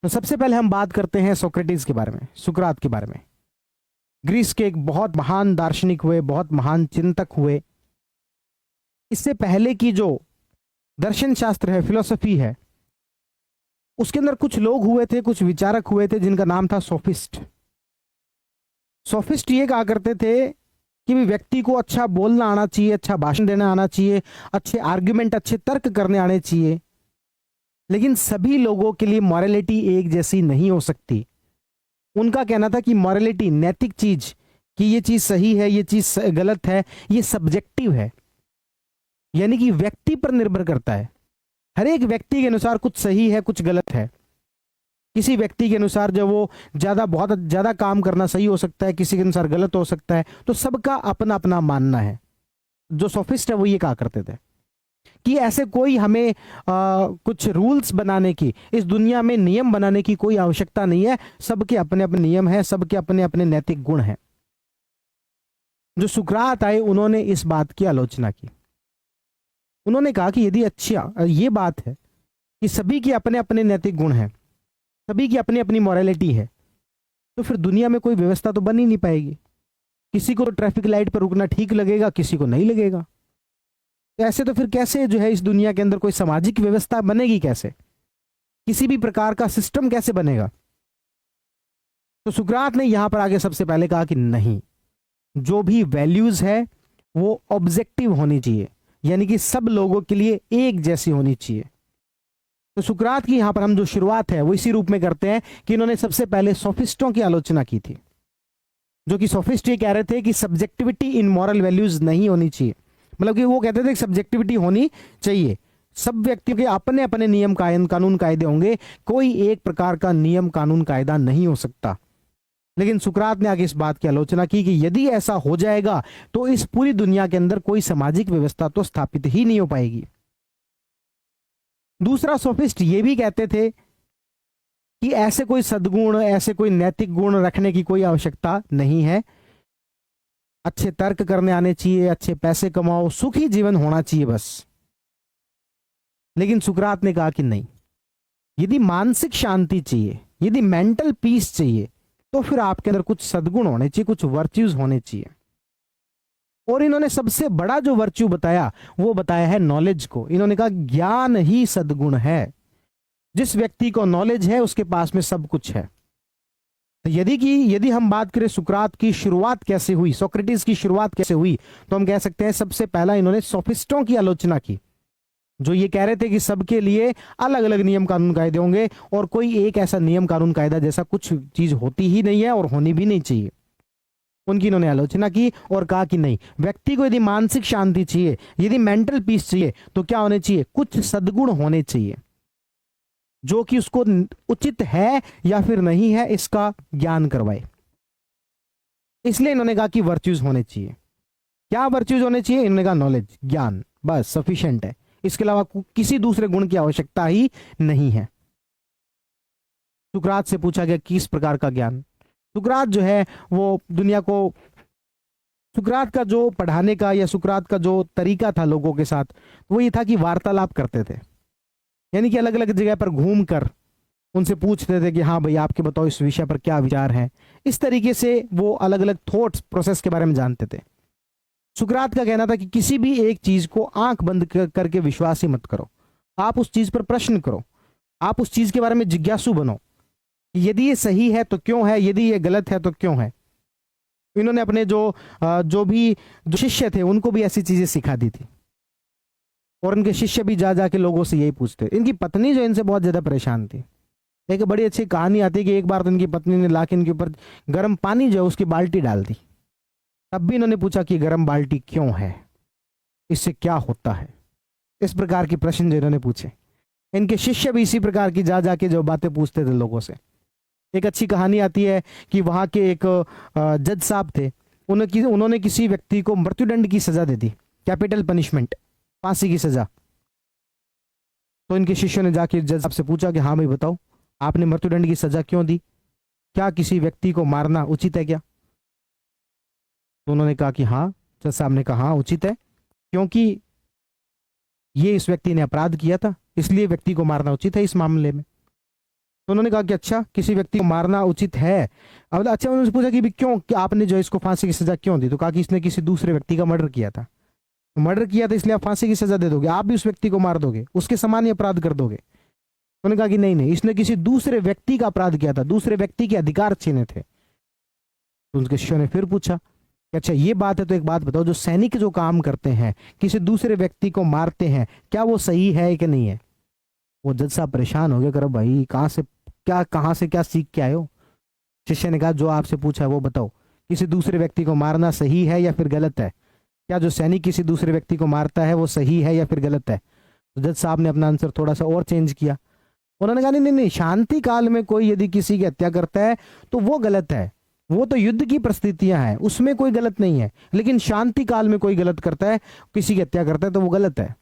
तो सबसे पहले हम बात करते हैं सोक्रेटिस के बारे में, सुकरात के बारे में। ग्रीस के एक बहुत महान दार्शनिक हुए, बहुत महान चिंतक हुए। इससे पहले की जो दर्शन शास्त्र है, फिलोसफी है, उसके अंदर कुछ लोग हुए थे, कुछ विचारक हुए थे जिनका नाम था सोफिस्ट। सोफिस्ट ये कहा करते थे कि भी व्यक्ति को अच्छा बोलना आना चाहिए, अच्छा भाषण देना आना चाहिए, अच्छे आर्ग्यूमेंट, अच्छे तर्क करने आने चाहिए, लेकिन सभी लोगों के लिए मॉरलिटी एक जैसी नहीं हो सकती। उनका कहना था कि मॉरलिटी, नैतिक चीज, कि ये चीज सही है, ये चीज गलत है, ये सब्जेक्टिव है, यानी कि व्यक्ति पर निर्भर करता है। हर एक व्यक्ति के अनुसार कुछ सही है, कुछ गलत है। किसी व्यक्ति के अनुसार जब वो बहुत ज्यादा काम करना सही हो सकता है, किसी के अनुसार गलत हो सकता है, तो सबका अपना अपना मानना है। जो सोफिस्ट है वो ये कहा करते थे कि ऐसे कोई हमें कुछ रूल्स बनाने की, इस दुनिया में नियम बनाने की कोई आवश्यकता नहीं है। सबके अपने अपने नियम हैं, सबके अपने अपने नैतिक गुण हैं। जो सुकरात आए उन्होंने इस बात की आलोचना की। उन्होंने कहा कि यदि अच्छा ये बात है कि सभी के अपने अपने नैतिक गुण हैं, सभी की अपनी अपनी मॉरलिटी है, तो फिर दुनिया में कोई व्यवस्था तो बन ही नहीं पाएगी। किसी को ट्रैफिक लाइट पर रुकना ठीक लगेगा, किसी को नहीं लगेगा। तो ऐसे तो फिर कैसे जो है इस दुनिया के अंदर कोई सामाजिक व्यवस्था बनेगी? कैसे किसी भी प्रकार का सिस्टम कैसे बनेगा? तो सुकरात ने यहां पर आगे सबसे पहले कहा कि नहीं, जो भी वैल्यूज है वो ऑब्जेक्टिव होनी चाहिए, यानी कि सब लोगों के लिए एक जैसी होनी चाहिए। तो सुकरात की यहां पर हम जो शुरुआत है वो इसी रूप में करते हैं कि इन्होंने सबसे पहले सोफिस्टों की आलोचना की थी, जो कि सोफिस्ट ये कह रहे थे कि सब्जेक्टिविटी इन मॉरल वैल्यूज नहीं होनी चाहिए। मतलब कि वो कहते थे कि सब्जेक्टिविटी होनी चाहिए, सब व्यक्तियों के अपने अपने नियम कानून कायदे होंगे, कोई एक प्रकार का नियम कानून कायदा नहीं हो सकता। लेकिन सुकरात ने आगे इस बात की आलोचना की कि यदि ऐसा हो जाएगा तो इस पूरी दुनिया के अंदर कोई सामाजिक व्यवस्था तो स्थापित ही नहीं हो पाएगी। दूसरा सोफिस्ट ये भी कहते थे कि ऐसे कोई सद्गुण, ऐसे कोई नैतिक गुण रखने की कोई आवश्यकता नहीं है। अच्छे तर्क करने आने चाहिए, अच्छे पैसे कमाओ, सुखी जीवन होना चाहिए बस। लेकिन सुकरात ने कहा कि नहीं, यदि मानसिक शांति चाहिए, यदि मेंटल पीस चाहिए, तो फिर आपके अंदर कुछ सद्गुण होने चाहिए, कुछ वर्च्यूज होने चाहिए। और इन्होंने सबसे बड़ा जो वर्च्यू बताया वो बताया है नॉलेज को। इन्होंने कहा ज्ञान ही सद्गुण है। जिस व्यक्ति को नॉलेज है उसके पास में सब कुछ है। तो यदि हम बात करें सुकरात की शुरुआत कैसे हुई, सोक्रेटिस की शुरुआत कैसे हुई, तो हम कह सकते हैं सबसे पहला इन्होंने सोफिस्टों की आलोचना की, जो ये कह रहे थे कि सबके लिए अलग अलग नियम कानून कायदे होंगे और कोई एक ऐसा नियम कानून कायदा जैसा कुछ चीज होती ही नहीं है और होनी भी नहीं चाहिए। उनकी इन्होंने आलोचना की और कहा कि नहीं, व्यक्ति को यदि मानसिक शांति चाहिए, यदि मेंटल पीस चाहिए, तो क्या होने चाहिए? कुछ सद्गुण होने चाहिए, जो कि उसको उचित है या फिर नहीं है इसका ज्ञान करवाए। इसलिए इन्होंने कहा कि वर्च्यूज होने चाहिए। क्या वर्च्यूज होने चाहिए? इन्होंने कहा नॉलेज, ज्ञान, बस सफिशिएंट है, इसके अलावा किसी दूसरे गुण की आवश्यकता ही नहीं है। सुकरात से पूछा गया किस प्रकार का ज्ञान। सुकरात जो है वो दुनिया को, सुकरात का जो पढ़ाने का या सुकरात का जो तरीका था लोगों के साथ, वो ये था कि वार्तालाप करते थे, यानी कि अलग अलग जगह पर घूमकर उनसे पूछते थे कि हाँ भाई आपके बताओ इस विषय पर क्या विचार है। इस तरीके से वो अलग अलग थॉट्स प्रोसेस के बारे में जानते थे। सुकरात का कहना था कि किसी भी एक चीज को आंख बंद करके विश्वास ही मत करो, आप उस चीज पर प्रश्न करो, आप उस चीज के बारे में जिज्ञासु बनो। यदि ये सही है तो क्यों है, यदि ये गलत है तो क्यों है। इन्होंने अपने जो शिष्य थे उनको भी ऐसी चीजें सिखा दी थी, और उनके शिष्य भी जा जाके लोगों से यही पूछते। इनकी पत्नी जो इनसे बहुत ज्यादा परेशान थी। एक बड़ी अच्छी कहानी आती है कि एक बार तो इनकी पत्नी ने लाके इनके ऊपर गर्म पानी जो है उसकी बाल्टी डाल दी। तब भी इन्होंने पूछा कि गर्म बाल्टी क्यों है, इससे क्या होता है। इस प्रकार के प्रश्न जो इन्होंने पूछे, इनके शिष्य भी इसी प्रकार की जा जाके जो बातें पूछते थे लोगों से। एक अच्छी कहानी आती है कि वहां के एक जज साहब थे, उन्होंने किसी व्यक्ति को मृत्युदंड की सजा दे दी, कैपिटल पनिशमेंट, फांसी की सजा। तो इनके शिष्यों ने जाके जज साहब से पूछा कि हाँ भाई बताओ, आपने मृत्युदंड की सजा क्यों दी, क्या किसी व्यक्ति को मारना उचित है क्या? तो उन्होंने कहा कि हाँ, जज साहब ने कहा हाँ उचित है, क्योंकि ये इस व्यक्ति ने अपराध किया था, इसलिए व्यक्ति को मारना उचित है इस मामले में। तो उन्होंने कहा कि अच्छा, किसी व्यक्ति को मारना उचित है। अब अच्छा, उन्होंने पूछा कि भी क्यों, कि आपने जो इसको फांसी की सजा क्यों दी? तो कहा कि इसने किसी दूसरे व्यक्ति का मर्डर किया था, मर्डर किया था इसलिए आप फांसी की सजा दे दोगे? आप भी उस व्यक्ति को मार दोगे, उसके समान ही अपराध कर दोगे? उन्होंने कहा कि नहीं नहीं, इसने किसी दूसरे व्यक्ति का अपराध किया था, दूसरे व्यक्ति के अधिकार छीने थे। तो उनके शिष्यों ने फिर पूछा कि अच्छा ये बात है, तो एक बात बताओ, जो सैनिक जो काम करते हैं, किसी दूसरे व्यक्ति को मारते हैं, क्या वो सही है कि नहीं है? वो जज साहब परेशान हो गए, करो भाई कहां से क्या सीख के आए हो? शिष्य ने कहा जो आपसे पूछा है वो बताओ, किसी दूसरे व्यक्ति को मारना सही है या फिर गलत है? क्या जो सैनिक किसी दूसरे व्यक्ति को मारता है वो सही है या फिर गलत है? तो जज साहब ने अपना आंसर थोड़ा सा और चेंज किया। उन्होंने कहा नहीं नहीं, शांति काल में कोई यदि किसी की हत्या करता है तो वो गलत है, वो तो युद्ध की परिस्थितियां हैं, उसमें कोई गलत नहीं है। लेकिन शांति काल में कोई गलत करता है, किसी की हत्या करता है, तो वो गलत है।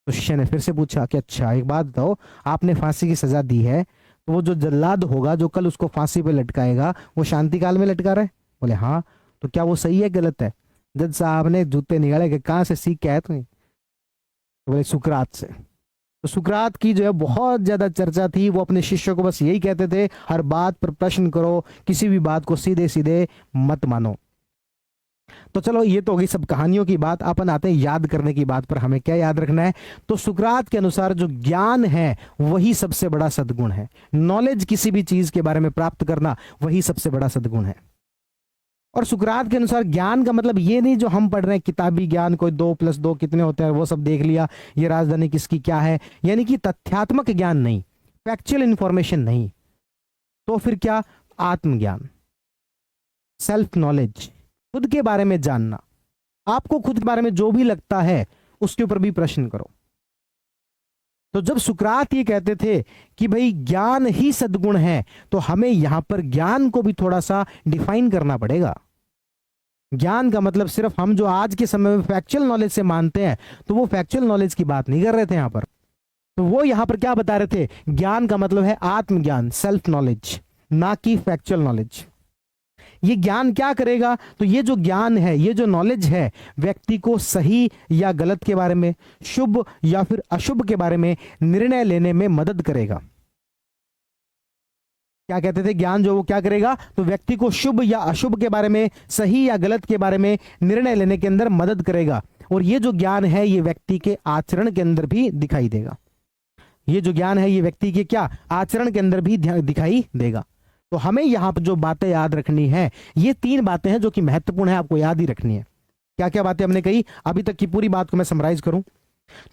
तो शिष्य ने फिर से पूछा कि अच्छा एक बात बताओ, आपने फांसी की सजा दी है, तो वो जो जल्लाद होगा जो कल उसको फांसी पे लटकाएगा, वो शांति काल में लटका रहा है? बोले हाँ। तो क्या वो सही है गलत है? जज साहब ने जूते निकाले कि कहां से सीख के आए तुम्हें? तो बोले सुकरात से। तो सुकरात की जो है बहुत ज्यादा चर्चा थी, वो अपने शिष्यों को बस यही कहते थे, हर बात पर प्रश्न करो, किसी भी बात को सीधे सीधे मत मानो। तो चलो ये तो होगी सब कहानियों की बात, अपन आते हैं याद करने की बात पर। हमें क्या याद रखना है? तो सुकरात के अनुसार जो ज्ञान है वही सबसे बड़ा सद्गुण है। नॉलेज, किसी भी चीज के बारे में प्राप्त करना, वही सबसे बड़ा सद्गुण है। और सुकरात के अनुसार ज्ञान का मतलब ये नहीं जो हम पढ़ रहे हैं किताबी ज्ञान, कोई 2+2 कितने होते हैं वो सब देख लिया, ये राजधानी किसकी क्या है, यानी कि तथ्यात्मक ज्ञान नहीं, फैक्चुअल इंफॉर्मेशन नहीं। तो फिर क्या? आत्मज्ञान, सेल्फ नॉलेज, खुद के बारे में जानना। आपको खुद के बारे में जो भी लगता है उसके ऊपर भी प्रश्न करो। तो जब सुकरात ये कहते थे कि भाई ज्ञान ही सद्गुण है, तो हमें यहां पर ज्ञान को भी थोड़ा सा डिफाइन करना पड़ेगा। ज्ञान का मतलब सिर्फ हम जो आज के समय में फैक्चुअल नॉलेज से मानते हैं, तो वो फैक्चुअल नॉलेज की बात नहीं कर रहे थे यहां पर। तो वो यहां पर क्या बता रहे थे? ज्ञान का मतलब है आत्मज्ञान, सेल्फ नॉलेज, ना कि फैक्चुअल नॉलेज। ये ज्ञान क्या करेगा? तो ये जो ज्ञान है, ये जो नॉलेज है, व्यक्ति को सही या गलत के बारे में, शुभ या फिर अशुभ के बारे में निर्णय लेने में मदद करेगा। क्या कहते थे? ज्ञान जो वो क्या करेगा? तो व्यक्ति को शुभ या अशुभ के बारे में, सही या गलत के बारे में निर्णय लेने के अंदर मदद करेगा। और ये जो ज्ञान है ये व्यक्ति के आचरण के अंदर भी दिखाई देगा। ये जो ज्ञान है ये व्यक्ति के क्या? आचरण के अंदर भी दिखाई देगा। तो हमें यहां पर जो बातें याद रखनी है, ये 3 बातें हैं जो कि महत्वपूर्ण है, आपको याद ही रखनी है। क्या क्या बातें हमने कही अभी तक की? पूरी बात को मैं समराइज करूं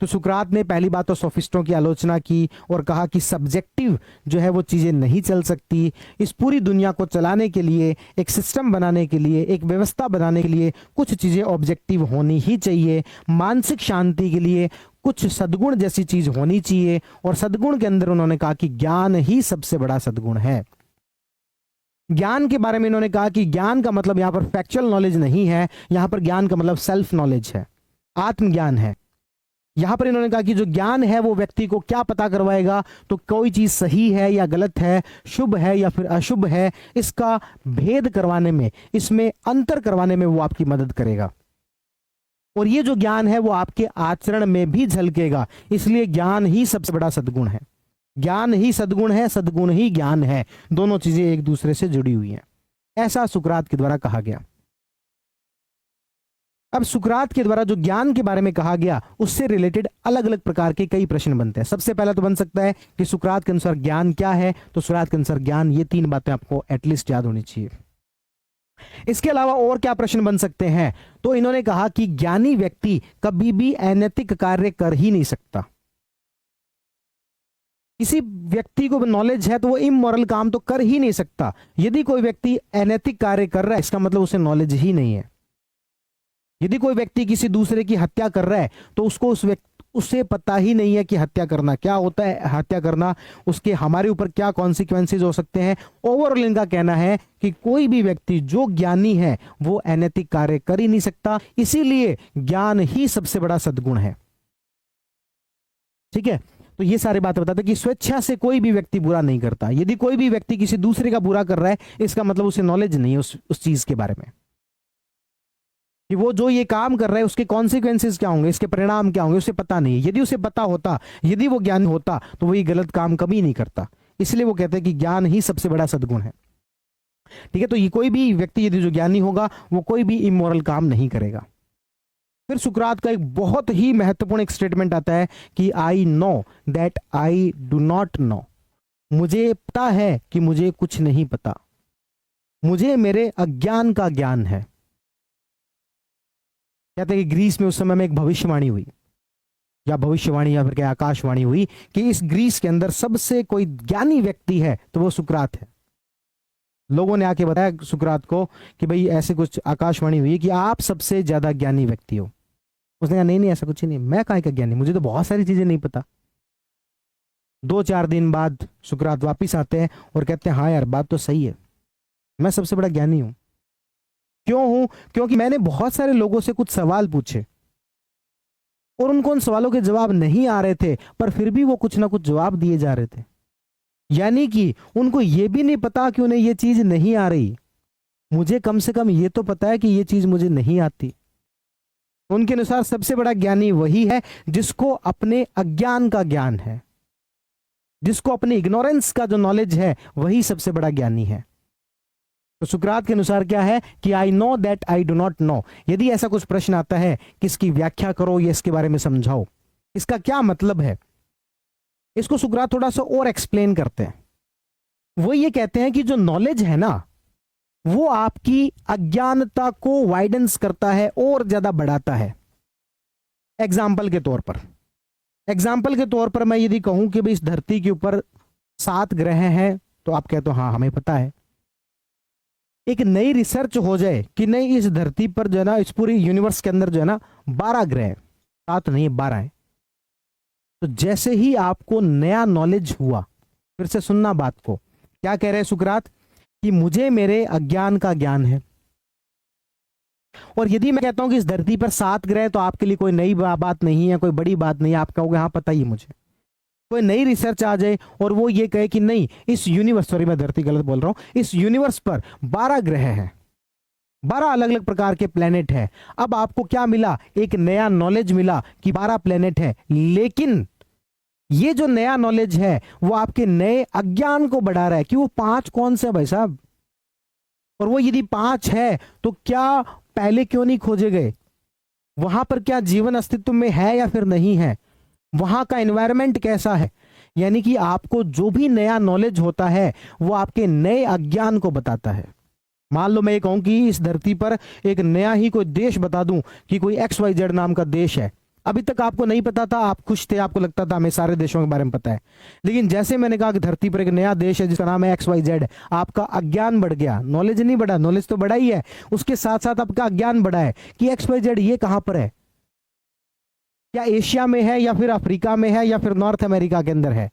तो सुकरात ने पहली बात तो सोफिस्टों की आलोचना की और कहा कि सब्जेक्टिव जो है वो चीजें नहीं चल सकती। इस पूरी दुनिया को चलाने के लिए, एक सिस्टम बनाने के लिए, एक व्यवस्था बनाने के लिए कुछ चीजें ऑब्जेक्टिव होनी ही चाहिए। मानसिक शांति के लिए कुछ सद्गुण जैसी चीज होनी चाहिए। और सद्गुण के अंदर उन्होंने कहा कि ज्ञान ही सबसे बड़ा सद्गुण है। ज्ञान के बारे में इन्होंने कहा कि ज्ञान का मतलब यहां पर फैक्चुअल नॉलेज नहीं है, यहां पर ज्ञान का मतलब सेल्फ नॉलेज है, आत्मज्ञान है। यहां पर इन्होंने कहा कि जो ज्ञान है वो व्यक्ति को क्या पता करवाएगा? तो कोई चीज सही है या गलत है, शुभ है या फिर अशुभ है, इसका भेद करवाने में, इसमें अंतर करवाने में वो आपकी मदद करेगा। और ये जो ज्ञान है वो आपके आचरण में भी झलकेगा। इसलिए ज्ञान ही सबसे बड़ा सद्गुण है। ज्ञान ही सद्गुण है, सद्गुण ही ज्ञान है। दोनों चीजें एक दूसरे से जुड़ी हुई हैं, ऐसा सुकरात के द्वारा कहा गया। अब सुकरात के द्वारा जो ज्ञान के बारे में कहा गया, उससे रिलेटेड अलग अलग प्रकार के कई प्रश्न बनते हैं। सबसे पहला तो बन सकता है कि सुकरात के अनुसार ज्ञान क्या है? तो सुकरात के अनुसार ज्ञान, ये 3 बातें आपको एटलीस्ट याद होनी चाहिए। इसके अलावा और क्या प्रश्न बन सकते हैं? तो इन्होंने कहा कि ज्ञानी व्यक्ति कभी भी अनैतिक कार्य कर ही नहीं सकता। किसी व्यक्ति को नॉलेज है तो वो इमोरल काम तो कर ही नहीं सकता। यदि कोई व्यक्ति अनैतिक कार्य कर रहा है, इसका मतलब उसे नॉलेज ही नहीं है। यदि कोई व्यक्ति किसी दूसरे की हत्या कर रहा है तो उसको उससे पता ही नहीं है कि हत्या करना क्या होता है, हत्या करना उसके हमारे ऊपर क्या कॉन्सिक्वेंसेज हो सकते हैं। ओवरऑल इनका कहना है कि कोई भी व्यक्ति जो ज्ञानी है वो अनैतिक कार्य कर ही नहीं सकता। इसीलिए ज्ञान ही सबसे बड़ा सद्गुण है। ठीक है, तो ये सारी बातें बताते हैं कि स्वेच्छा से कोई भी व्यक्ति बुरा नहीं करता। यदि कोई भी व्यक्ति किसी दूसरे का बुरा कर रहा है, इसका मतलब उसे नॉलेज नहीं है उस चीज के बारे में, कि वो जो ये काम कर रहा है उसके कॉन्सिक्वेंसेस क्या होंगे, इसके परिणाम क्या होंगे, उसे पता नहीं है। यदि उसे पता होता, यदि वो ज्ञान होता, तो वो ये गलत काम कभी नहीं करता। इसलिए वो कहते हैं कि ज्ञान ही सबसे बड़ा सद्गुण है। ठीक है, तो ये कोई भी व्यक्ति यदि जो ज्ञानी होगा वो कोई भी इमोरल काम नहीं करेगा। फिर सुकरात का एक बहुत ही महत्वपूर्ण एक स्टेटमेंट आता है कि I know that I do not know, मुझे पता है कि मुझे कुछ नहीं पता, मुझे मेरे अज्ञान का ज्ञान है। कहते हैं कि ग्रीस में उस समय में एक भविष्यवाणी हुई, या भविष्यवाणी या फिर क्या आकाशवाणी हुई कि इस ग्रीस के अंदर सबसे कोई ज्ञानी व्यक्ति है तो वो सुकरात है। लोगों ने आके बताया सुकरात को कि भाई ऐसे कुछ आकाशवाणी हुई कि आप सबसे ज्यादा ज्ञानी व्यक्ति हो। उसने कहा नहीं नहीं ऐसा कुछ नहीं, मैं काहे का ज्ञानी, मुझे तो बहुत सारी चीजें नहीं पता। 2-4 दिन बाद सुकरात वापिस आते हैं और कहते हैं हाँ यार बात तो सही है, मैं सबसे बड़ा ज्ञानी हूं। क्यों हूं? क्योंकि मैंने बहुत सारे लोगों से कुछ सवाल पूछे और उनको उन सवालों के जवाब नहीं आ रहे थे, पर फिर भी वो कुछ ना कुछ जवाब दिए जा रहे थे। यानी कि उनको ये भी नहीं पता कि उन्हें ये चीज नहीं आ रही, मुझे कम से कम ये तो पता है कि ये चीज मुझे नहीं आती। उनके अनुसार सबसे बड़ा ज्ञानी वही है जिसको अपने अज्ञान का ज्ञान है, जिसको अपने इग्नोरेंस का जो नॉलेज है वही सबसे बड़ा ज्ञानी है। तो सुकरात के अनुसार क्या है कि I know that I do not know. यदि ऐसा कुछ प्रश्न आता है कि इसकी व्याख्या करो या इसके बारे में समझाओ, इसका क्या मतलब है, इसको सुकरात थोड़ा सा और एक्सप्लेन करते हैं। वो ये कहते हैं कि जो नॉलेज है ना वो आपकी अज्ञानता को वाइडेंस करता है और ज्यादा बढ़ाता है। एग्जाम्पल के तौर पर मैं यदि कहूं कि भाई इस धरती के ऊपर 7 ग्रह हैं तो आप कहते हो हाँ हमें पता है। एक नई रिसर्च हो जाए कि नहीं इस धरती पर जो है ना, इस पूरी यूनिवर्स के अंदर जो है ना 12 ग्रह, 7 नहीं 12 है, तो जैसे ही आपको नया नॉलेज हुआ, फिर से सुनना बात को, क्या कह रहे हैं सुकरात कि मुझे मेरे अज्ञान का ज्ञान है। और यदि मैं कहता हूं कि इस धरती पर 7 ग्रह, तो आपके लिए कोई नई बात नहीं है, कोई बड़ी बात नहीं है, आप कहोगे हाँ पता ही मुझे। कोई नई रिसर्च आ जाए और वो ये कहे कि नहीं इस यूनिवर्स, सॉरी मैं धरती गलत बोल रहा हूं, इस यूनिवर्स पर 12 ग्रह हैं, 12 अलग अलग प्रकार के प्लेनेट हैं। अब आपको क्या मिला, एक नया नॉलेज मिला कि 12 प्लेनेट है, लेकिन ये जो नया नॉलेज है वो आपके नए अज्ञान को बढ़ा रहा है कि वो 5 कौन से भाई साहब, और वो यदि 5 है तो क्या पहले क्यों नहीं खोजे गए, वहां पर क्या जीवन अस्तित्व में है या फिर नहीं है, वहां का एनवायरनमेंट कैसा है। यानी कि आपको जो भी नया नॉलेज होता है वो आपके नए अज्ञान को बताता है। मान लो मैं ये कहूं कि इस धरती पर एक नया ही कोई देश बता दूं कि कोई XYZ नाम का देश है, अभी तक आपको नहीं पता था, आप खुश थे, आपको लगता था हमें सारे देशों के बारे में पता है, लेकिन जैसे मैंने कहा कि धरती पर एक नया देश है जिसका नाम है XYZ, आपका अज्ञान बढ़ गया, नॉलेज नहीं बढ़ा, नॉलेज तो बढ़ा ही है, उसके साथ साथ आपका अज्ञान बढ़ा है कि XYZ ये कहां पर है, क्या एशिया में है या फिर अफ्रीका में है या फिर नॉर्थ अमेरिका के अंदर है।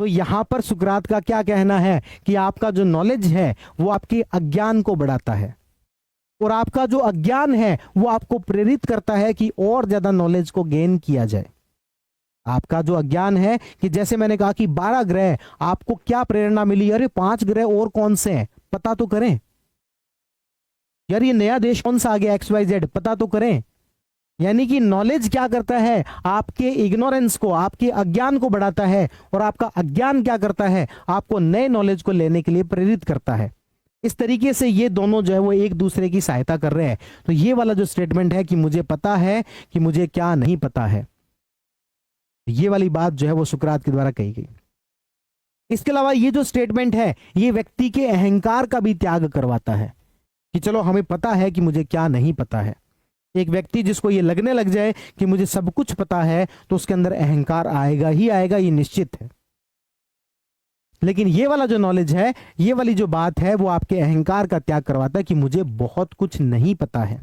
तो यहां पर सुकरात का क्या कहना है कि आपका जो नॉलेज है वो आपके अज्ञान को बढ़ाता है, और आपका जो अज्ञान है वो आपको प्रेरित करता है कि और ज्यादा नॉलेज को गेन किया जाए। आपका जो अज्ञान है कि जैसे मैंने कहा कि 12 ग्रह, आपको क्या प्रेरणा मिली, अरे 5 ग्रह और कौन से हैं पता तो करें, यार ये नया देश कौन सा आ गया XYZ पता तो करें। यानी कि नॉलेज क्या करता है, आपके इग्नोरेंस को, आपके अज्ञान को बढ़ाता है, और आपका अज्ञान क्या करता है, आपको नए नॉलेज को लेने के लिए प्रेरित करता है। इस तरीके से ये दोनों जो है वो एक दूसरे की सहायता कर रहे हैं। तो ये वाला जो स्टेटमेंट है कि मुझे पता है कि मुझे क्या नहीं पता है, ये वाली बात जो है वो सुकरात के द्वारा कही गई। इसके अलावा ये जो स्टेटमेंट है ये व्यक्ति के अहंकार का भी त्याग करवाता है कि चलो हमें पता है कि मुझे क्या नहीं पता है। एक व्यक्ति जिसको ये लगने लग जाए कि मुझे सब कुछ पता है तो उसके अंदर अहंकार आएगा ही आएगा, ये निश्चित है। लेकिन ये वाला जो नॉलेज है, ये वाली जो बात है वो आपके अहंकार का त्याग करवाता है कि मुझे बहुत कुछ नहीं पता है।